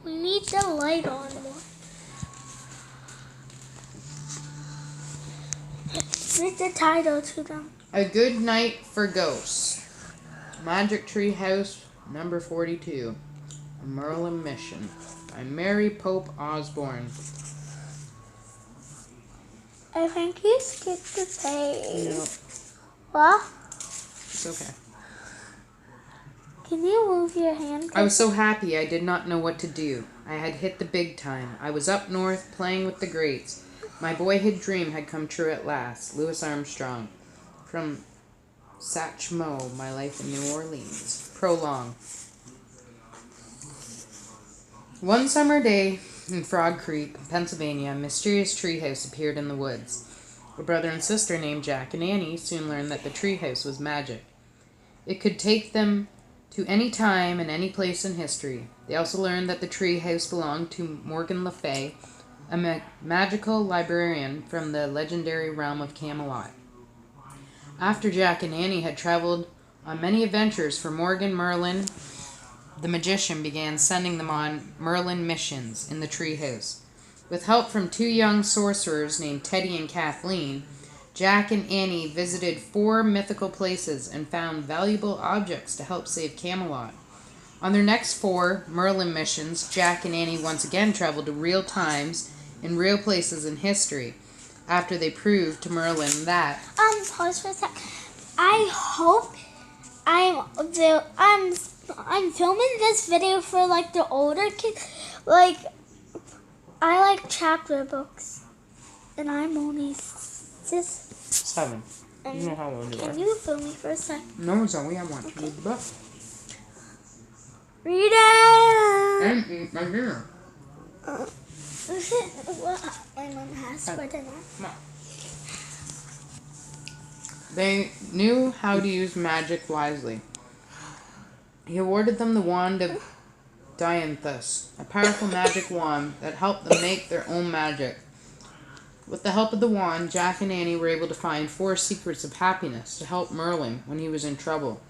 We need the light on more. Read the title to them. A Good Night for Ghosts. Magic Tree House, number 42. A Merlin Mission. By Mary Pope Osborne. I think you skipped the page. Nope. What? It's okay. Can you move your hand? I was so happy I did not know what to do. I had hit the big time. I was up north playing with the greats. My boyhood dream had come true at last. Louis Armstrong. From Satchmo, My Life in New Orleans. Prologue. One summer day in Frog Creek, Pennsylvania, a mysterious treehouse appeared in the woods. A brother and sister named Jack and Annie soon learned that the treehouse was magic. It could take them to any time and any place in history. They also learned that the treehouse belonged to Morgan Le Fay, a magical librarian from the legendary realm of Camelot. After Jack and Annie had traveled on many adventures for Morgan Merlin, the magician began sending them on Merlin missions in the treehouse. With help from two young sorcerers named Teddy and Kathleen, Jack and Annie visited 4 mythical places and found valuable objects to help save Camelot. On their next 4 Merlin missions, Jack and Annie once again traveled to real times in real places in history, after they proved to Merlin that... Pause for a sec. I hope I'm filming this video for like the older kids. Like, I like chapter books, and I'm only 7. You know how old you are. Can you film me for a sec? No, it's only I want to read the book. Read it! And right here. My mom has for dinner. Come on. They knew how to use magic wisely. He awarded them the Wand of Dianthus, a powerful magic wand that helped them make their own magic. With the help of the wand, Jack and Annie were able to find 4 secrets of happiness to help Merlin when he was in trouble.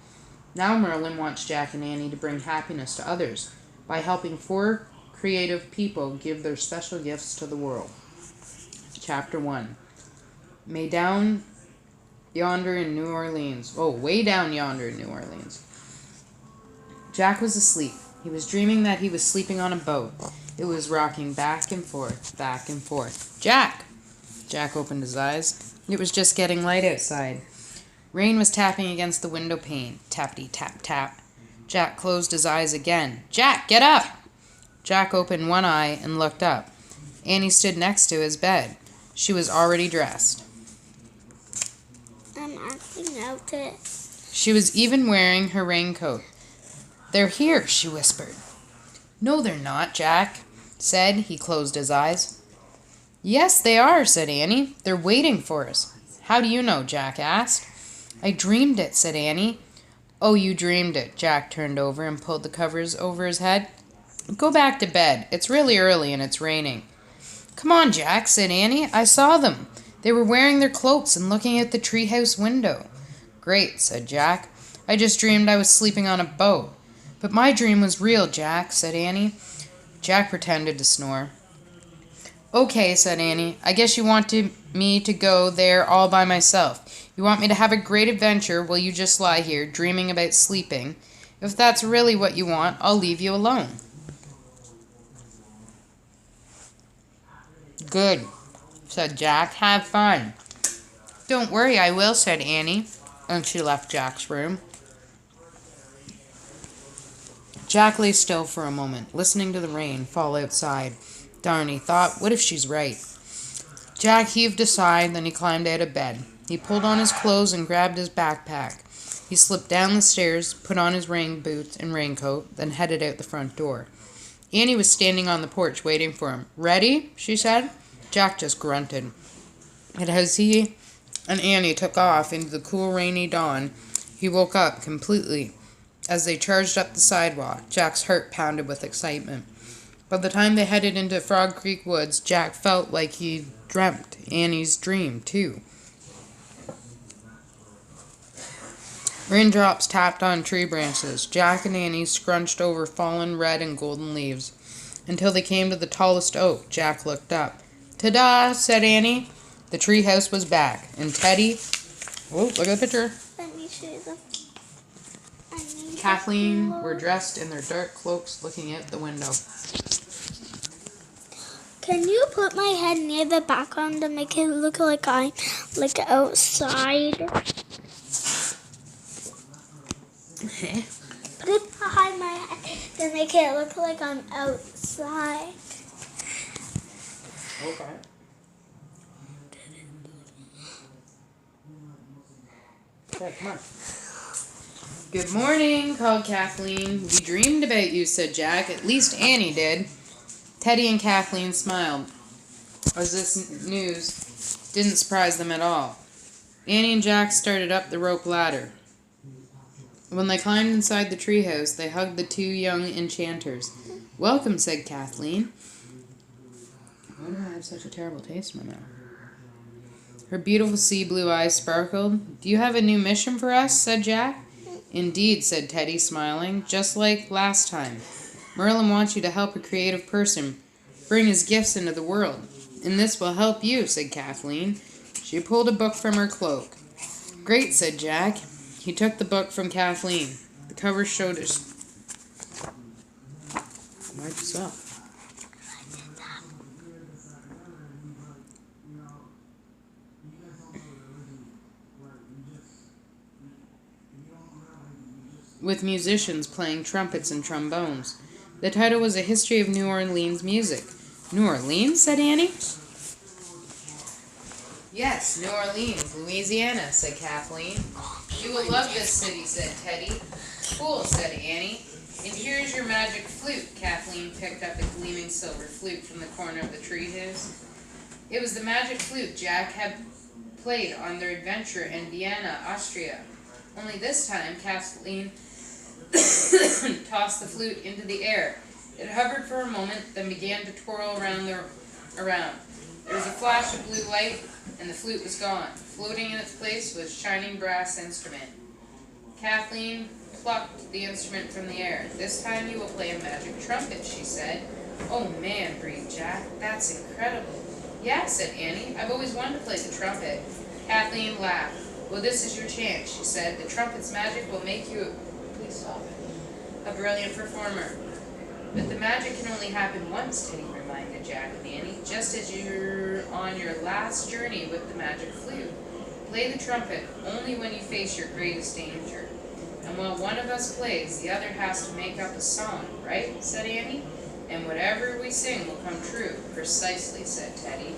Now Merlin wants Jack and Annie to bring happiness to others by helping 4 creative people give their special gifts to the world. Chapter 1. Way down yonder in New Orleans. Jack was asleep. He was dreaming that he was sleeping on a boat. It was rocking back and forth, back and forth. Jack! Jack opened his eyes. It was just getting light outside. Rain was tapping against the window pane. Tappity tap tap. Jack closed his eyes again. Jack, get up! Jack opened one eye and looked up. Annie stood next to his bed. She was already dressed. I'm acting out it. She was even wearing her raincoat. They're here, she whispered. No, they're not, Jack said. He closed his eyes. Yes, they are, said Annie. They're waiting for us. How do you know? Jack asked. I dreamed it, said Annie. Oh, you dreamed it. Jack turned over and pulled the covers over his head. Go back to bed. It's really early and it's raining. Come on, Jack, said Annie. I saw them. They were wearing their cloaks and looking at the treehouse window. Great, said Jack. I just dreamed I was sleeping on a boat. But my dream was real, Jack, said Annie. Jack pretended to snore. Okay, said Annie. I guess you want me to go there all by myself. You want me to have a great adventure while you just lie here dreaming about sleeping. If that's really what you want, I'll leave you alone. Good, said Jack. Have fun. Don't worry, I will, said Annie, and she left Jack's room. Jack lay still for a moment, listening to the rain fall outside. Darn, he thought, what if she's right? Jack heaved a sigh, then he climbed out of bed. He pulled on his clothes and grabbed his backpack. He slipped down the stairs, put on his rain boots and raincoat, then headed out the front door. Annie was standing on the porch waiting for him. Ready? She said. Jack just grunted. And as he and Annie took off into the cool, rainy dawn, he woke up completely. As they charged up the sidewalk, Jack's heart pounded with excitement. By the time they headed into Frog Creek Woods, Jack felt like he dreamt Annie's dream, too. Raindrops tapped on tree branches. Jack and Annie scrunched over fallen red and golden leaves. until they came to the tallest oak. Jack looked up. "Ta-da!" said Annie. The treehouse was back, and Teddy... Oh, look at the picture. Let me show them. Kathleen were dressed in their dark cloaks looking out the window. Can you put my head near the background to make it look like I'm like outside? Put it behind my head to make it look like I'm outside. Okay. Okay, come on. "Good morning," called Kathleen. "We dreamed about you," said Jack. "At least Annie did." Teddy and Kathleen smiled, as this news didn't surprise them at all. Annie and Jack started up the rope ladder. When they climbed inside the treehouse, they hugged the two young enchanters. "Welcome," said Kathleen. Why do I have such a terrible taste in my mouth? Her beautiful sea blue eyes sparkled. "Do you have a new mission for us?" said Jack. "Indeed," said Teddy, smiling, "just like last time. Merlin wants you to help a creative person bring his gifts into the world. And this will help you," said Kathleen. She pulled a book from her cloak. "Great," said Jack. He took the book from Kathleen. The cover showed us. Why'd you stop? With musicians playing trumpets and trombones. The title was A History of New Orleans Music. "New Orleans?" said Annie. "Yes, New Orleans, Louisiana," said Kathleen. "You will love this city," said Teddy. "Cool," said Annie. "And here's your magic flute." Kathleen picked up a gleaming silver flute from the corner of the treehouse. It was the magic flute Jack had played on their adventure in Vienna, Austria. Only this time, Kathleen tossed the flute into the air. It hovered for a moment, then began to twirl around. There was a flash of blue light, and the flute was gone. Floating in its place was a shining brass instrument. Kathleen plucked the instrument from the air. "This time you will play a magic trumpet," she said. "Oh man," breathed Jack, "that's incredible." "Yeah," said Annie, "I've always wanted to play the trumpet." Kathleen laughed. "Well, this is your chance," she said. "The trumpet's magic will make you a brilliant performer." "But the magic can only happen once," Teddy reminded Jack and Annie, "just as you're on your last journey with the magic flute. Play the trumpet only when you face your greatest danger. And while one of us plays, the other has to make up a song, right?" said Annie. "And whatever we sing will come true." "Precisely," said Teddy.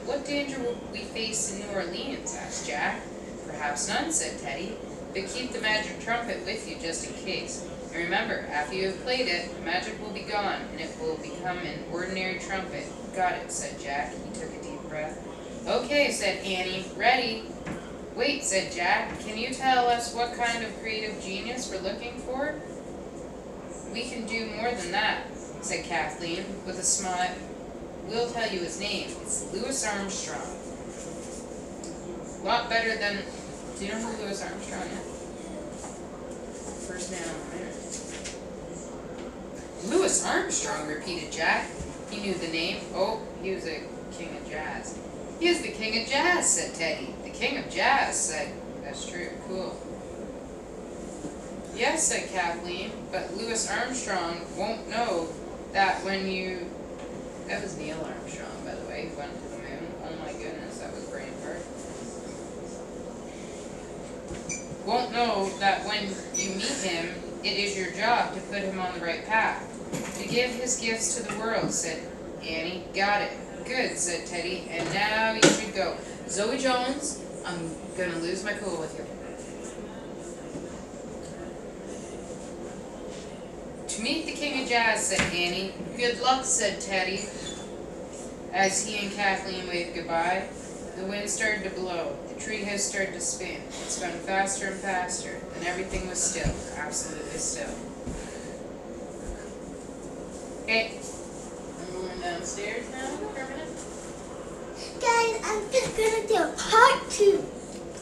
What danger will we face in New Orleans?" asked Jack. "Perhaps none," said Teddy. "But keep the magic trumpet with you just in case. And remember, after you have played it, the magic will be gone, and it will become an ordinary trumpet." "Got it," said Jack. He took a deep breath. "Okay," said Annie. "Ready?" "Wait," said Jack. "Can you tell us what kind of creative genius we're looking for?" "We can do more than that," said Kathleen, with a smile. "We'll tell you his name. It's Louis Armstrong." A lot better than... Do you know who Louis Armstrong is? First man on the moon. "Louis Armstrong," repeated Jack. He knew the name. "Oh, he was a king of jazz." "He is the king of jazz," said Teddy. "The king of jazz," said... That's true. Cool. "Yes," said Kathleen, "but Louis Armstrong won't know that when you..." That was Neil Armstrong, by the way, who went to the moon. Oh my goodness, that was brain fart. "Won't know that when you meet him, it is your job to put him on the right path. To give his gifts to the world," said Annie. "Got it." "Good," said Teddy. "And now you should go. Zoe Jones, I'm gonna lose my cool with you." "To meet the king of jazz," said Annie. "Good luck," said Teddy, as he and Kathleen waved goodbye. The wind started to blow. The treehouse started to spin. It spun faster and faster. Then everything was still. Absolutely still. Okay. I'm going downstairs now for a minute. Guys, I'm just gonna do part 2.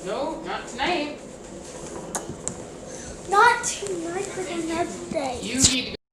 No, not tonight. Not tonight, but another day. You need to go